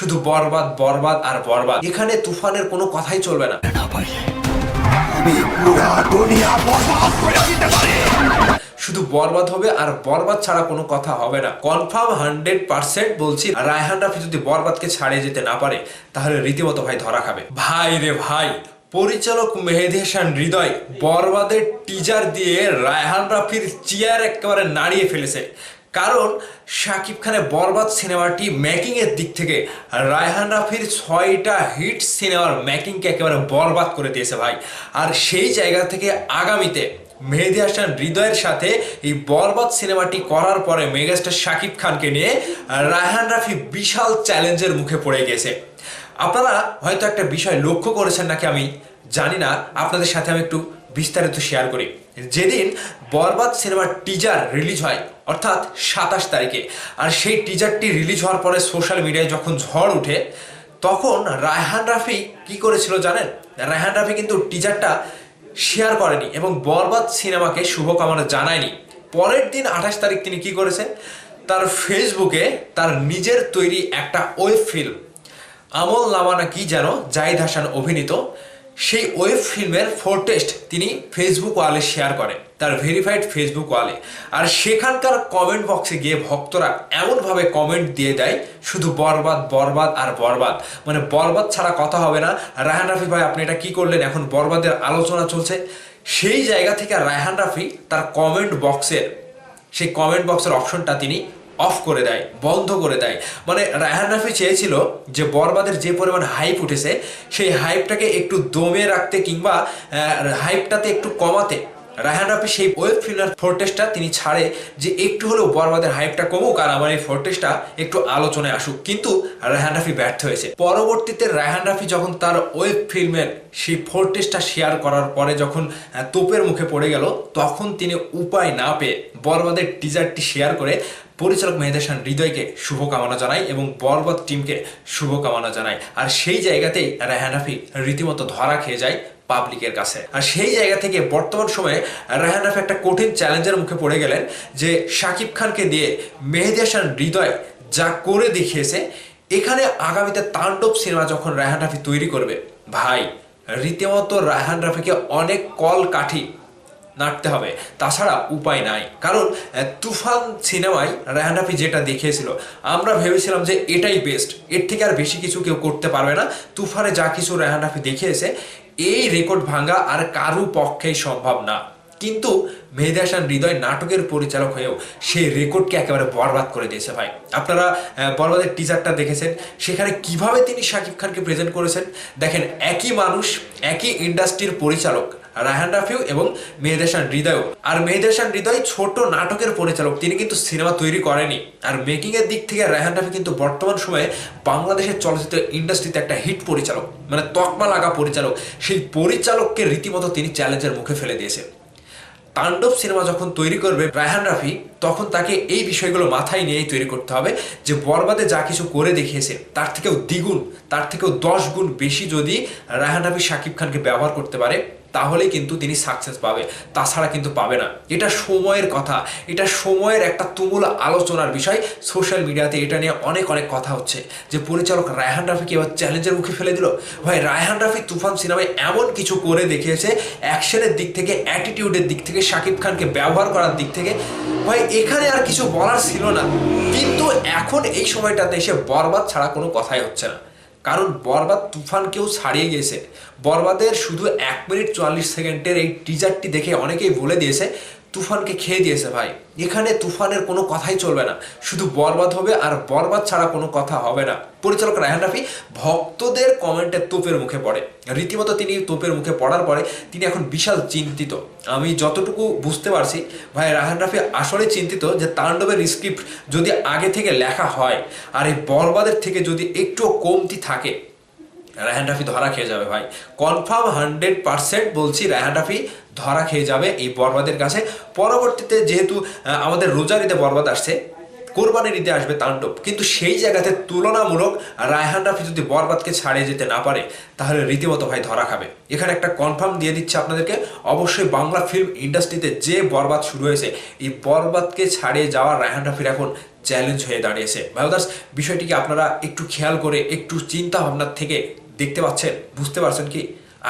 শুধু বরবাদ বরবাদ আর বরবাদ। এখানে তুফানের কোনো কথাই চলবে না। শুধু বরবাদ হবে আর বরবাদ ছাড়া কোনো কথা হবে না। কনফার্ম 100% বলছি, রায়হান রাফি যদি বরবাদকে ছাড়িয়ে যেতে না পারে তাহলে রীতিমতো ভাই ধরা খাবে। ভাই রে ভাই, পরিচালক মেহেদী হাসান হৃদয় বরবাদের টিজার দিয়ে রায়হান রাফির চেয়ার একেবারে নাড়িয়ে ফেলেছে। কারণ শাকিব খানের বরবাদ সিনেমাটি মেকিং এর দিক থেকে রায়হান রাফির 6টা হিট সিনেমার মেকিংকে একেবারে বরবাদ করে দিয়েছে ভাই। আর সেই জায়গা থেকে আগামীতে মেহেদী হাসান হৃদয়ের সাথে এই বরবাদ সিনেমাটি করার পরে মেগাস্টার শাকিব খানকে নিয়ে রায়হান রাফি বিশাল চ্যালেঞ্জের মুখে পড়ে গেছে। আপনারা হয়তো একটা বিষয় লক্ষ্য করেছেন নাকি আমি জানি না, আপনাদের সাথে আমি একটু বিস্তারিত শেয়ার করি। যেদিন বরবাদ সিনেমার টিজার রিলিজ হয় অর্থাৎ 27 তারিখে, আর সেই টিজারটি রিলিজ হওয়ার পরে সোশ্যাল মিডিয়ায় যখন ঝড় উঠে, তখন রায়হান রাফি কি করেছিল জানেন? রায়হান রাফি কিন্তু টিজারটা শেয়ার করেনি এবং বরবাদ সিনেমাকে শুভকামনা জানায়নি। পরের দিন 28 তারিখ তিনি কি করেছে, তার ফেসবুকে তার নিজের তৈরি একটা ওয়েব ফিল্ম আমল নামা না কি যেন জাহিদ হাসান অভিনীত, সেই ওয়েব ফিল্মের ফোরটেস্ট তিনি ফেসবুক ওয়ালে শেয়ার করে, তার ভেরিফাইড ফেসবুক ওয়ালে। আর সেখানকার কমেন্ট বক্সে গিয়ে ভক্তরা এমনভাবে কমেন্ট দিয়ে দেয়, শুধু বরবাদ বরবাদ আর বরবাদ, মানে বরবাদ ছাড়া কথা হবে না। রায়হান রাফি ভাই আপনি এটা কি করলেন, এখন বরবাদের আলোচনা চলছে। সেই জায়গা থেকে রায়হান রাফি তার সেই কমেন্ট বক্সের অপশনটা তিনি অফ করে দেয়, বন্ধ করে দেয়। মানে রায়হান রাফি চেয়েছিল যে বরবাদের যে পরিমাণ হাইপ উঠেছে সেই হাইপটাকে একটু দমে রাখতে কিংবা হাইপটাতে একটু কমাতে রায়হান রাফি সেই ওয়েব ফিল্মের ফোরটেস্টটা তিনি ছাড়ে, যে একটু হলেও বরবাদের হাইপটা কমুক আর আমার এই ফোরটেস্টটা একটু আলোচনায় আসুক। কিন্তু রায়হান রাফি ব্যর্থ হয়েছে। পরবর্তীতে রায়হান রাফি যখন তার ওয়েব ফিল্মের সেই ফোরটেস্টটা শেয়ার করার পরে যখন তোপের মুখে পড়ে গেল, তখন তিনি উপায় না পেয়ে বরবাদের টিজারটি শেয়ার করে পরিচালক মেহেদী হাসান হৃদয়কে শুভকামনা জানাই এবং বরবাদ টিমকে শুভকামনা জানাই। আর সেই জায়গাতেই রায়হান রাফি রীতিমতো ধরা খেয়ে যায় পাবলিকের কাছে। আর সেই জায়গা থেকে বর্তমান সময়ে রায়হান রাফি একটা কঠিন চ্যালেঞ্জের মুখে পড়ে গেলেন, যে শাকিব খানকে দিয়ে মেহেদী হাসান হৃদয় যা করে দেখিয়েছে, এখানে আগামীতে তাণ্ডব সিনেমা যখন রায়হান রাফি তৈরি করবে, ভাই রীতিমতো রায়হান রাফিকে অনেক কল কাঠি নাড়তে হবে, তাছাড়া উপায় নাই। কারণ তুফান সিনেমায় রায়হান রাফি যেটা দেখিয়েছিল, আমরা ভেবেছিলাম যে এটাই বেস্ট, এর থেকে আর বেশি কিছু কেউ করতে পারবে না। তুফানে যা কিছু রায়হান রাফি দেখিয়েছে, এই রেকর্ড ভাঙা আর কারু পক্ষেই সম্ভব না। কিন্তু মেহেদী হাসান হৃদয় নাটকের পরিচালক হয়েও সেই রেকর্ডকে একেবারে বরবাদ করে দিয়েছে ভাই। আপনারা বরবাদের টিজারটা দেখেছেন, সেখানে কিভাবে তিনি শাকিব খানকে প্রেজেন্ট করেছেন। দেখেন, একই মানুষ, একই ইন্ডাস্ট্রির পরিচালক রায়হান রাফিও এবং মেহেদী হাসান হৃদয়ও। আর মেহেদী হাসান হৃদয় ছোট নাটকের পরিচালক, তিনি কিন্তু সিনেমা তৈরি করেনি। আর মেকিং এর দিক থেকে রায়হান রাফি কিন্তু বর্তমান সময়ে বাংলাদেশের চলচ্চিত্র ইন্ডাস্ট্রিতে একটা হিট পরিচালক, মানে তকমা লাগা পরিচালক। সেই পরিচালককে রীতিমতো তিনি চ্যালেঞ্জের মুখে ফেলে দিয়েছে। তাণ্ডব সিনেমা যখন তৈরি করবে রায়হান রাফি, তখন তাকে এই বিষয়গুলো মাথায় নিয়েই তৈরি করতে হবে যে বরবাদে যা কিছু করে দেখিয়েছে তার থেকেও দ্বিগুণ, তার থেকেও 10 গুণ বেশি যদি রায়হান রাফি শাকিব খানকে ব্যবহার করতে পারে, তাহলেই কিন্তু তিনি সাকসেস পাবে, তাছাড়া কিন্তু পাবে না। এটা সময়ের কথা, এটা সময়ের একটা তুমুল আলোচনার বিষয়। সোশ্যাল মিডিয়াতে এটা নিয়ে অনেক কথা হচ্ছে যে পরিচালক রায়হান রাফিকে এবার চ্যালেঞ্জের মুখে ফেলে দিল। ভাই রায়হান রাফি তুফান সিনেমায় এমন কিছু করে দেখিয়েছে, অ্যাকশনের দিক থেকে, অ্যাটিটিউডের দিক থেকে, শাকিব খানকে ব্যবহার করার দিক থেকে, ভাই এখানে আর কিছু বলার ছিল না। কিন্তু এখন এই সময়টাতে এসে বরবাদ ছাড়া কোনো কথাই হচ্ছে না, কারণ বরবাদ তুফানকেও ছাড়িয়ে গিয়েছে। বরবাদের শুধু 1 মিনিট 44 সেকেন্ডের এই টিজারটি দেখে অনেকেই বলে দিয়েছে তুফানকে খেয়ে দিয়েছে ভাই। এখানে তুফানের কোনো কথাই চলবে না, শুধু বরবাদ হবে আর বরবাদ ছাড়া কোনো কথা হবে না। পরিচালক রায়হান রাফি ভক্তদের কমেন্টে তোপের মুখে পড়ে, রীতিমতো তিনি তোপের মুখে পড়ার পরে তিনি এখন বিশাল চিন্তিত। আমি যতটুকু বুঝতে পারছি ভাই, রায়হান রাফি আসলে চিন্তিত যে তাণ্ডবের স্ক্রিপ্ট যদি আগে থেকে লেখা হয় আর এই বরবাদের থেকে যদি একটু কমতি থাকে, রায়হান রাফি ধরা খেয়ে যাবে ভাই। কনফার্ম 100% বলছি, রায়হান রাফি ধরা খেয়ে যাবে এই বরবাদের কাছে। পরবর্তীতে যেহেতু আমাদের রোজার ঈদে বরবাদ আসছে, কোরবানির ঈদে আসবে তাণ্ডব, কিন্তু সেই জায়গাতে তুলনামূলক রায়হান রাফি যদি বরবাদকে ছাড়িয়ে যেতে না পারে তাহলে রীতিমতো ভাই ধরা খাবে। এখানে একটা কনফার্ম দিয়ে দিচ্ছে আপনাদেরকে, অবশ্যই বাংলা ফিল্ম ইন্ডাস্ট্রিতে যে বরবাদ শুরু হয়েছে এই বরবাদকে ছাড়িয়ে যাওয়া রায়হান রাফির এখন চ্যালেঞ্জ হয়ে দাঁড়িয়েছে। ভাইদার্স, বিষয়টিকে আপনারা একটু খেয়াল করে একটু চিন্তা ভাবনার থেকে দেখতে পাচ্ছেন, বুঝতে পারছেন কি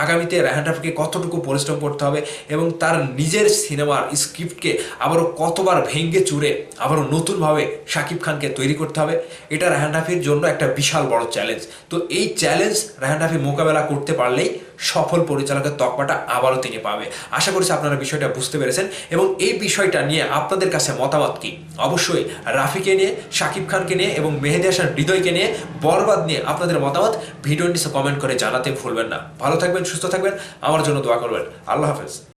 আগামীতে রায়হান রাফিকে কতটুকু পরিশ্রম করতে হবে এবং তার নিজের সিনেমার স্ক্রিপ্টকে আবারও কতবার ভেঙে চুরে আবারও নতুনভাবে শাকিব খানকে তৈরি করতে হবে। এটা রায়হান রাফির জন্য একটা বিশাল বড় চ্যালেঞ্জ। তো এই চ্যালেঞ্জ রায়হান রাফি মোকাবেলা করতে পারলেই সফল পরিচালকের তকমাটা আবারও তিনি পাবে। আশা করছি আপনারা বিষয়টা বুঝতে পেরেছেন এবং এই বিষয়টা নিয়ে আপনাদের কাছে মতামত কি অবশ্যই রাফিকে নিয়ে, শাকিব খানকে নিয়ে এবং মেহেদী হাসান হৃদয়কে নিয়ে বরবাদ নিয়ে আপনাদের মতামত ভিডিওর নিচে কমেন্ট করে জানাতে ভুলবেন না। ভালো থাকবেন, সুস্থ থাকবেন, আমার জন্য দোয়া করবেন। আল্লাহ হাফেজ।